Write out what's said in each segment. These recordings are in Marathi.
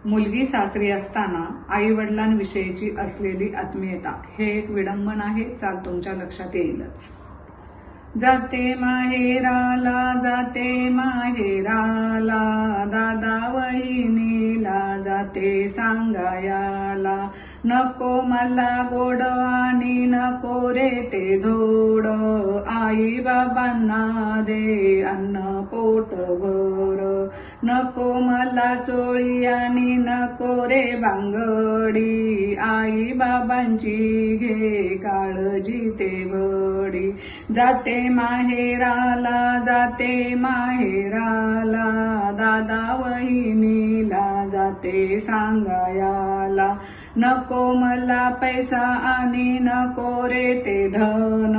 मुलगी सासरी असताना आई वडिलांविषयीची असलेली आत्मीयता हे एक विडंबन आहे, चाल तुमच्या लक्षात येईलच. जाते माहेराला, जाते माहेराला, दादा वहिनीला जाते सांगायाला. नको मला गोड आणि नको रे ते धोड, आई बाबांना दे अन्न पोटभर. नको मला चोळी आणि नको रे बांगडी, आई बाबांची घे काळजी ते बडी. जाते माहेराला, जाते माहेराला, दादा वहिनीला जाते सांगायाला. नको मला पैसा आणि नको रे ते धन,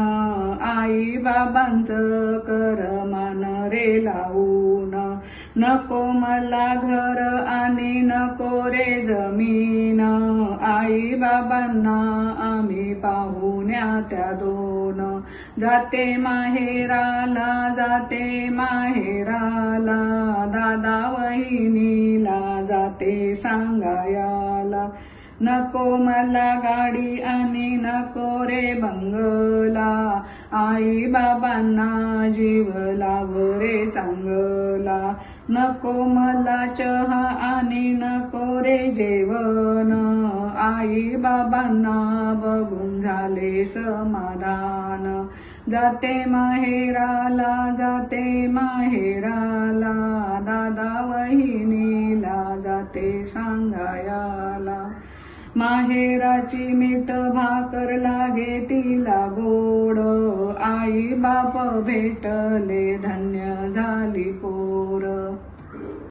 आई बाबांचं कर मान रे लावून. नको मला घर आणि नको रे जमीन, आई बाबांना आम्ही पाहुण्या त्या दोन. जाते माहेराला, जाते माहेराला, दादा वहिनीला जाते सांगायाला. नको मला गाडी आणि नको रे बंगला, आई बाबांना जीव लाव रे चांगला. नको मला चहा आणि नको रे जेवण, आई बाबांना बघून झाले समाधान. जाते माहेराला, जाते माहेराला, दादा वहिनीला जाते सांगायाला. माहेराची मीठ भाकर लागे तिला गोड, आई बाप भेटले धन्य झाली पोर.